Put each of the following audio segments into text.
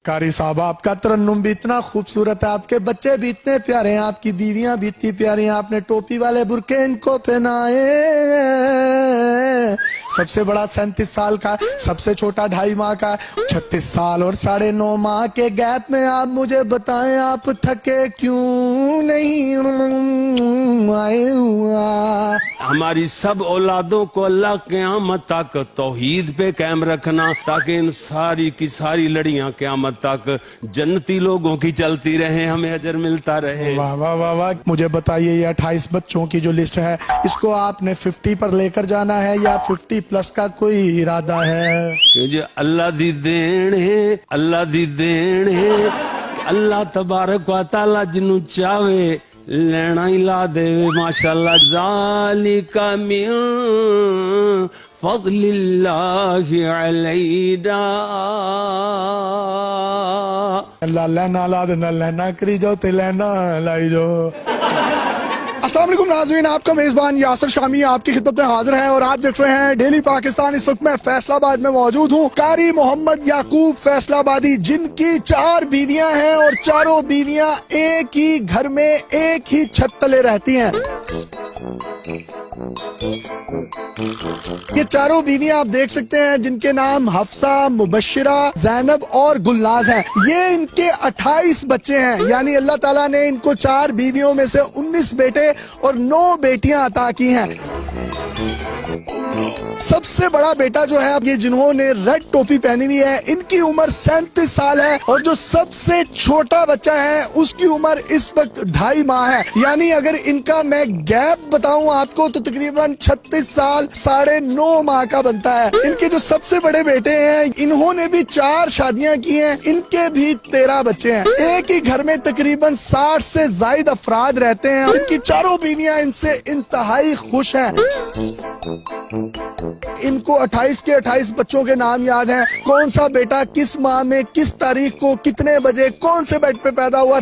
कारी साहब, आपका तरन्नुम भी इतना खूबसूरत है, आपके बच्चे भी इतने प्यारे हैं, आपकी बीवियां भी इतनी प्यारी हैं, आपने टोपी वाले बुरके इनको पहनाए। सबसे बड़ा 37 साल का, सबसे छोटा 2.5 माह का, 36 साल और 9.5 माह के गैप में आप मुझे बताएं, आप थके क्यों नहीं आए हुआ। हमारी सब औलादों को अल्लाह क़यामत तक तौहीद पे कायम रखना, ताकि इन सारी की सारी लड़ियां क़यामत तक जन्नती लोगों की चलती रहे, हमें अजर मिलता रहे। वाह वाह वाह वाह। मुझे बताइए, ये 28 बच्चों की जो लिस्ट है, इसको आपने 50 पर लेकर जाना है या 50 प्लस का कोई इरादा है? क्योंकि अल्लाह दी देन है, अल्लाह दी देन है, अल्लाह तबारक व तआला जिन्नू चाहे लेना ही ला देवे। माशाअल्लाह, ज़ालिका मिन फज़लिल्लाहि अलैना। अल्लाह लेना ला देना, लेना करी जाओ ते लेना लाई जाओ। अस्सलाम वालेकुम नाज़रीन, आपका मेज़बान यासिर शामी आपकी खिदमत में हाजिर है और आप देख रहे हैं डेली पाकिस्तान। इस वक्त मैं फैसलाबाद में मौजूद हूँ। कारी मोहम्मद याकूब फैसलाबादी, जिनकी 4 बीवियां हैं और चारों बीवियां एक ही घर में एक ही छत तले रहती हैं। ये चारों बीवियां आप देख सकते हैं, जिनके नाम हफ्सा, मुबश्शिरा, ज़ैनब और गुलनाज हैं। ये इनके 28 बच्चे हैं, यानी अल्लाह ताला ने इनको 4 बीवियों में से 19 बेटे और 9 बेटियां अता की हैं। सबसे बड़ा बेटा जो है, अब ये जिन्होंने रेड टोपी पहनी हुई है, इनकी उम्र 37 साल है और जो सबसे छोटा बच्चा है उसकी उम्र इस वक्त 2.5 माह है। यानी अगर इनका मैं गैप बताऊं आपको तो तकरीबन 36 साल 9.5 माह का बनता है। इनके जो सबसे बड़े बेटे हैं, इन्होंने भी 4 शादियां की हैं, इनके भी 13 बच्चे हैं। एक ही घर में तकरीबन 60 से ज्यादा अफराद रहते हैं। इनकी चारों बीवियां इनसे इंतहाई खुश हैं। इनको 28 के 28 बच्चों के नाम याद हैं, कौन सा बेटा किस माह में किस तारीख को कितने बजे कौन से बेड पे पैदा हुआ।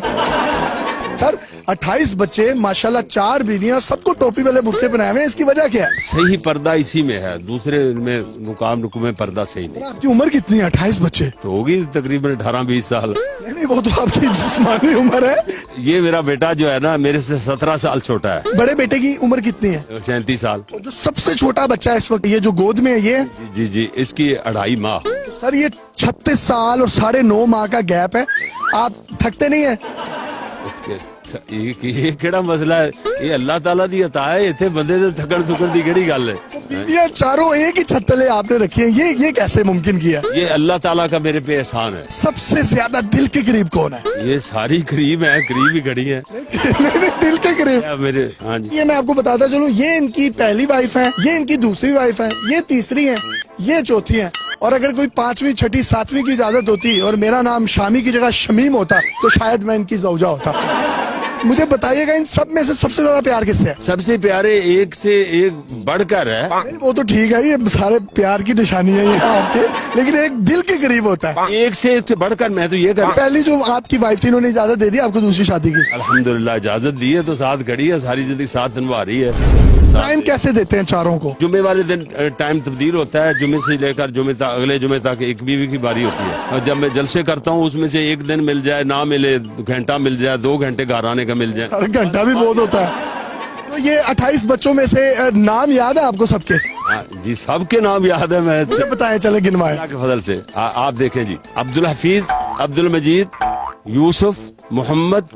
सर 28 बच्चे, माशाल्लाह, 4 बीवियां, सबको टोपी वाले बुर्के बनाए हुए हैं, इसकी वजह क्या है? सही पर्दा इसी में है, दूसरे में मुकाम में पर्दा सही नहीं। आपकी उम्र कितनी है? 28 बच्चे तो होगी तकरीबन 18-20 साल। नहीं, वो तो आपकी जिस्मानी उम्र है। ये मेरा बेटा जो है ना, मेरे से 17 साल छोटा है। बड़े बेटे की उम्र कितनी है? 37 साल। और जो सबसे छोटा बच्चा है इस वक्त, ये जो गोद में है, ये जी जी, इसकी 2.5 माह। सर ये 36 साल और 9.5 माह का गैप है। आप थकते नहीं है? ये केड़ा मसला है? ये अल्लाह ताला दी अता है, इत्थे बंदे दे थकन थुकन दी केड़ी गल है? ये चारों एक ही छत तले आपने रखी है, ये कैसे मुमकिन किया? ये अल्लाह ताला का मेरे पे एहसान है। सबसे ज्यादा दिल के करीब कौन है? ये सारी करीब है, करीब ही खड़ी है। नहीं, दिल के करीब मेरे। हाँ जी, ये मैं आपको बताता चलूं, ये इनकी पहली वाइफ है, ये इनकी दूसरी वाइफ है, ये तीसरी है, ये चौथी है। और अगर कोई 5वीं 6ठी 7वीं की इजाजत होती और मेरा नाम शामी की जगह शमीम होता तो शायद मैं इनकी जौजा होता। मुझे बताइएगा, इन सब में से सबसे ज्यादा प्यार किससे है? सबसे प्यारे एक से एक बढ़कर है। वो तो ठीक है, ये सारे प्यार की निशानी है ये आपके, लेकिन एक दिल के करीब होता है। एक से बढ़कर मैं तो ये कर। पहली जो आपकी वाइफ थी, इन्होंने इजाजत दे दी आपको दूसरी शादी की? अल्हम्दुलिल्लाह इजाजत दी है, तो साथ खड़ी है, सारी जिंदगी साथ निभा रही है। टाइम कैसे देते हैं चारों को? जुमे वाले दिन टाइम तब्दील होता है, जुमे से लेकर जुमे तक, अगले जुमे तक एक बीवी की बारी होती है। और जब मैं जलसे करता हूँ, उसमें से एक दिन मिल जाए, ना मिले, घंटा मिल जाए, 2 घंटे घर आने का मिल जाए। घंटा भी बहुत होता है। तो ये 28 बच्चों में से नाम याद है आपको सबके? हाँ जी, सबके नाम याद है। मैं बताएं, चले गिनवाएं। अल्लाह के फजल से आप देखें जी, अब्दुल हफीज, अब्दुल मजीद, यूसुफ, मोहम्मद,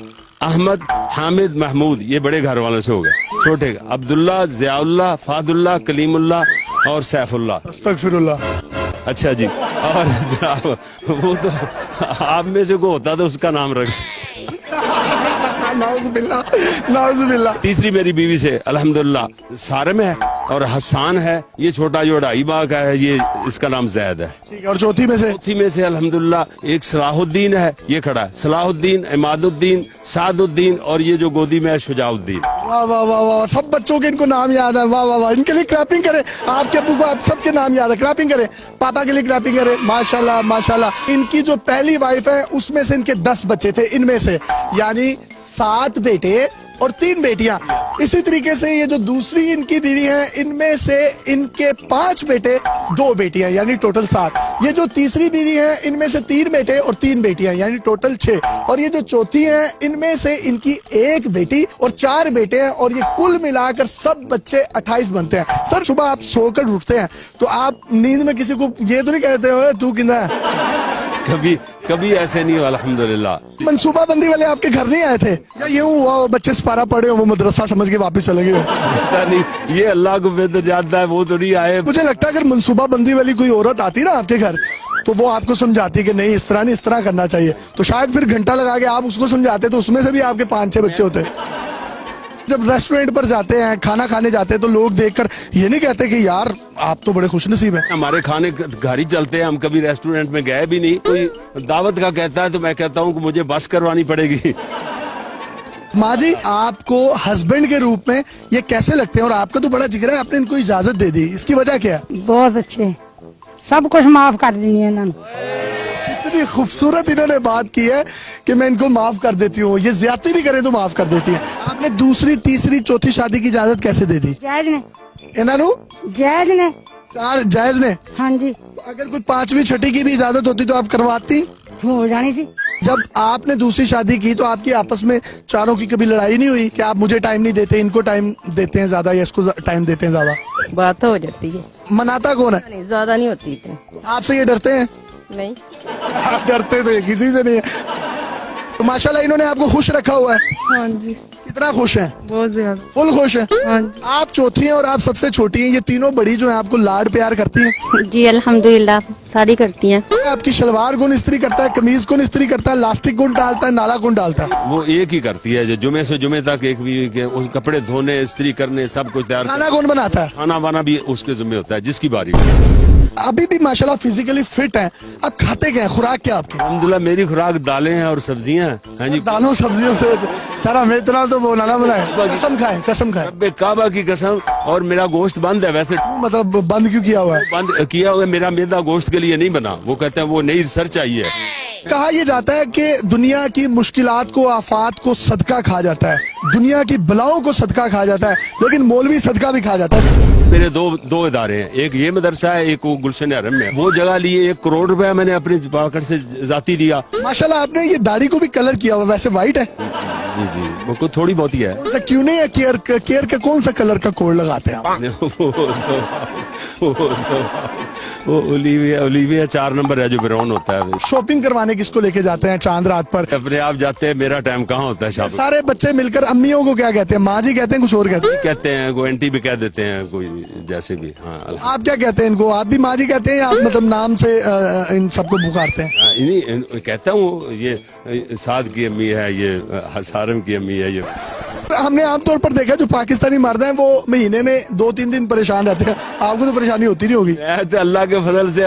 अहमद, हामिद, महमूद, ये बड़े घर वालों से हो गए। छोटे अब्दुल्ला, ज़ियाउल्लाह, फादुल्लाह, कलीमुल्लाह और सैफुल्लाह। अस्तगफिरुल्लाह। अच्छा जी, और जनाब वो तो आप में से को होता तो उसका नाम रख। नाउज़ुबिल्लाह। तीसरी मेरी बीवी से अल्हम्दुलिल्लाह सारिम है और हसान है, ये छोटा जो 2.5 माह का है, ये इसका नाम जैद है। ठीक है, और चौथी में से अल्हम्दुलिल्लाह एक सलाहुद्दीन है, ये खड़ा है, सलाहुद्दीन, इमादुद्दीन, सादुद्दीन, और ये जो गोदी में है शुजाउद्दीन। वाह वाह वाह वाह, सब बच्चों के इनको नाम याद है। वाह वाह वाह, इनके लिए क्लैपिंग करें। आपके अब्बू को आप सबके नाम याद है, क्लैपिंग करें। पापा के लिए क्लैपिंग करें। माशाल्लाह माशाल्लाह। इनकी जो पहली वाइफ है, उसमें से इनके 10 बच्चे थे, इनमें से यानी 7 बेटे और 3 बेटियां। इसी तरीके से ये जो दूसरी इनकी बीवी है, इनमें से इनके 5 बेटे 2 बेटियां, यानी टोटल 7। ये जो तीसरी बीवी है, इनमें से 3 बेटे और 3 बेटियां, यानी टोटल 6। और ये जो चौथी है, इनमें से इनकी 1 बेटी और 4 बेटे हैं, और ये कुल मिलाकर सब बच्चे 28 बनते हैं। सर, सुबह आप सोकर उठते हैं तो आप नींद में किसी को ये तो नहीं कहते हो तू किंदा है? कभी कभी ऐसे नहीं हुआ, अल्हम्दुलिल्लाह। मनसूबा बंदी वाले आपके घर नहीं आए थे, या यूं हुआ वो बच्चे सिपारा पढ़े हो, वो मदरसा समझ के वापस चले गए? पता नहीं, ये अल्लाह को बेहतर जानता है, वो तो नहीं आए। मुझे लगता है अगर मनसूबा बंदी वाली कोई औरत आती ना आपके घर, तो वो आपको समझाती कि नहीं, इस तरह नहीं, इस तरह करना चाहिए, तो शायद फिर घंटा लगा के आप उसको समझाते, तो उसमें से भी आपके 5-6 बच्चे होते। जब रेस्टोरेंट पर जाते हैं, खाना खाने जाते हैं, तो लोग देखकर ये नहीं कहते कि यार आप तो बड़े खुशनसीब हैं? हमारे खाने घर ही चलते हैं, हम कभी रेस्टोरेंट में गए भी नहीं। कोई दावत का कहता है तो मैं कहता हूँ कि मुझे बस करवानी पड़ेगी। माँ जी, आपको हस्बैंड के रूप में ये कैसे लगते हैं? और आपका तो बड़ा जिक्र है, आपने इनको इजाजत दे दी, इसकी वजह क्या है? बहुत अच्छे, सब कुछ माफ कर दी है इन्होंने। इतनी खूबसूरत इन्होंने बात की है कि मैं इनको माफ कर देती हूँ, ये ज्यादती भी करे तो माफ कर देती है। आपने दूसरी, तीसरी, चौथी शादी की इजाजत कैसे दे दी? जायज ने, इन्होंने जायज ने। 4 जायज ने? हाँ जी, तो अगर कोई 5वीं, 6ठी की भी इजाजत होती तो आप करवाती? हो जानी सी। जब आपने दूसरी शादी की तो आपकी आपस में चारों की कभी लड़ाई नहीं हुई कि आप मुझे टाइम नहीं देते, इनको टाइम देते हैं ज्यादा, या इसको टाइम देते हैं ज्यादा? बात तो हो जाती है, मनाता कौन है? नहीं ज्यादा नहीं होती इतनी। आपसे ये डरते हैं? नहीं, आप डरते तो ये किसी से नहीं है। तो माशाल्लाह इन्होंने आपको खुश रखा हुआ है। हाँ जी, कितना खुश हैं? बहुत ज्यादा। फुल खुश हैं? हाँ जी। आप चौथी हैं और आप सबसे छोटी हैं, ये तीनों बड़ी जो हैं आपको लाड प्यार करती हैं? जी अल्हम्दुलिल्लाह, सारी करती हैं। आपकी शलवार कौन इस्त्री करता है, कमीज कौन इस्त्री करता है, लास्टिक कौन डालता है, नाला कौन डालता है? वो एक ही करती है, जो जुमे से जुमे तक एक भी के उस कपड़े धोने, इस्त्री करने, सब कुछ तैयार। खाना कौन बनाता है? खाना वाना भी उसके जिम्मे होता है, जिसकी बारी हो। अभी भी माशाल्लाह फिजिकली फिट हैं। आप खाते क्या हैं, खुराक क्या आपकी? अल्हम्दुलिल्लाह मेरी खुराक दालें हैं और सब्जियां हैं। हाँ जी, दालों सब्जियों से सर हमें इतना तो वो ना बनाए। कसम खाएं, कसम खाएं। रब्बे काबा की कसम। और मेरा गोश्त बंद है वैसे, मतलब बंद क्यों किया हुआ है? बंद किया हुआ है, मेरा मैदा गोश्त के लिए नहीं बना। वो कहते हैं वो नई रिसर्च आई है। कहा यह जाता है कि दुनिया की मुश्किलात को, आफात को सदका खा जाता है, दुनिया की बलाओं को सदका खा जाता है, लेकिन मौलवी सदका भी खा जाता है। मेरे दो इदारे हैं, एक ये मदरसा है, एक वो गुलशन हरम में। वो जगह लिए 1 करोड़ रुपया मैंने अपनी पॉकेट से जाती दिया। माशाल्लाह आपने ये दाढ़ी को भी कलर किया हुआ, वैसे व्हाइट है? जी जी, वो कुछ थोड़ी बहुत ही है। ऐसा क्यों नहीं है? केयर का कौन सा कलर का कोड लगाते हैं आप? वो ओलिविया 4 नंबर है जो ब्राउन होता है। शॉपिंग करवाने किसको लेके जाते हैं चांद रात पर? अपने आप जाते हैं, मेरा टाइम कहाँ होता है शॉपिंग। सारे बच्चे मिलकर अम्मियों को क्या कहते हैं? माँ जी कहते हैं, कुछ और कहते हैं? कहते हैं, कोई आंटी भी कह देते हैं, कोई जैसे भी। हाँ, आप क्या कहते हैं इनको? आप भी माँ जी कहते हैं, या आप मतलब नाम से इन सबको पुकारते हैं? इन्हीं कहता हूँ, ये साद की अम्मी है, ये हसारम की अम्मी है। ये हमने आमतौर पर देखा जो पाकिस्तानी मर्द हैं वो महीने में 2-3 दिन परेशान रहते हैं, आपको तो परेशानी होती नहीं होगी? अल्लाह के फजल से,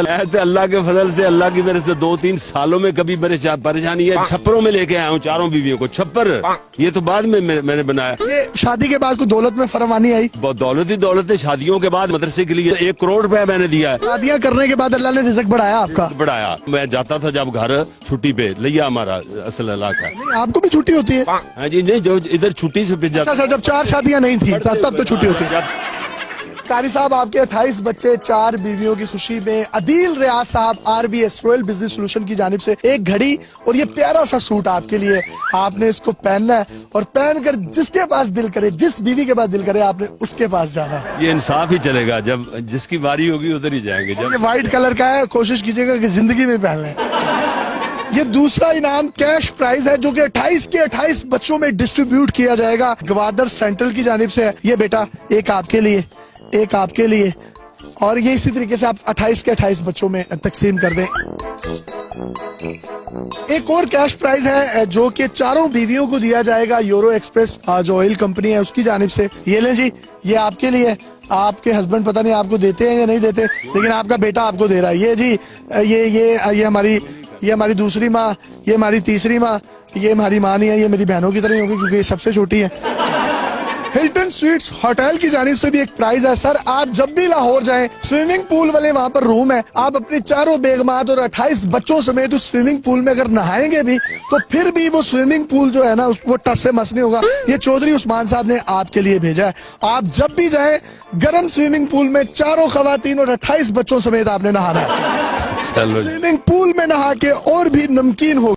अल्लाह की मेरे से 2-3 सालों में कभी परेशानी है। छप्परों में लेके आया हूँ 4 बीवियों को। छप्पर ये तो बाद में मैंने बनाया। ये शादी के बाद कोई दौलत में फरमानी आई? बहुत दौलत ही दौलत है। शादियों के बाद मदरसे के लिए 1 करोड़ रुपया मैंने दिया है। शादियां करने के बाद अल्लाह ने रिज़्क बढ़ाया आपका? बढ़ाया। मैं जाता था जब घर छुट्टी पे, लिया हमारा असल इलाका। नहीं, आपको भी छुट्टी होती है? हाँ जी, नहीं, जो इधर छुट्टी से पे जाता। अच्छा, जब 4 शादियां नहीं थी तब तो छुट्टी होती है। कारी साहब, आपके 28 बच्चे, 4 बीवियों की खुशी में अदील रियाज साहब RBS रॉयल बिजनेस सोल्यूशन की जानिब से एक घड़ी और ये प्यारा सा सूट आपके लिए। आपने इसको पहनना है और पहनकर जिसके पास दिल करे, जिस बीवी के पास दिल करे, आपने उसके पास जाना है। ये इंसाफ ही चलेगा, जब जिसकी बारी होगी उधर ही जाएंगे। ये जब व्हाइट कलर का है, कोशिश कीजिएगा कि जिंदगी में पहन लें। ये दूसरा इनाम कैश प्राइज है जो कि 28 के 28 बच्चों में डिस्ट्रीब्यूट किया जाएगा गवादर सेंट्रल की जानिब से। ये बेटा, एक आपके लिए, एक आपके लिए, और ये इसी तरीके से आप 28 के 28 बच्चों में तकसीम कर दें। एक और कैश प्राइज है जो कि 4 बीवियों को दिया जाएगा यूरो एक्सप्रेस जो ऑयल कंपनी है उसकी जानिब से। ये लें जी, ये आपके लिए। आपके हस्बैंड पता नहीं आपको देते हैं या नहीं देते, लेकिन आपका बेटा आपको दे रहा है। ये जी, ये हमारी दूसरी माँ, ये हमारी तीसरी माँ, ये हमारी माँ नहीं है, ये मेरी बहनों की तरह ही होगी क्योंकि ये सबसे छोटी है। हिल्टन स्वीट्स होटल की जानिब से भी एक प्राइज है सर। आप जब भी लाहौर जाएं, स्विमिंग पूल वाले वहाँ पर रूम है, आप अपने चारों बेगमात और 28 बच्चों समेत उस स्विमिंग पूल में अगर नहाएंगे भी तो फिर भी वो स्विमिंग पूल जो है ना वो टस से मस नहीं होगा। ये चौधरी उस्मान साहब ने आपके लिए भेजा है। आप जब भी जाएं गर्म स्विमिंग पूल में चारों खवातीन और 28 बच्चों समेत आपने नहाना है। चलो स्विमिंग पूल में नहा के और भी नमकीन हो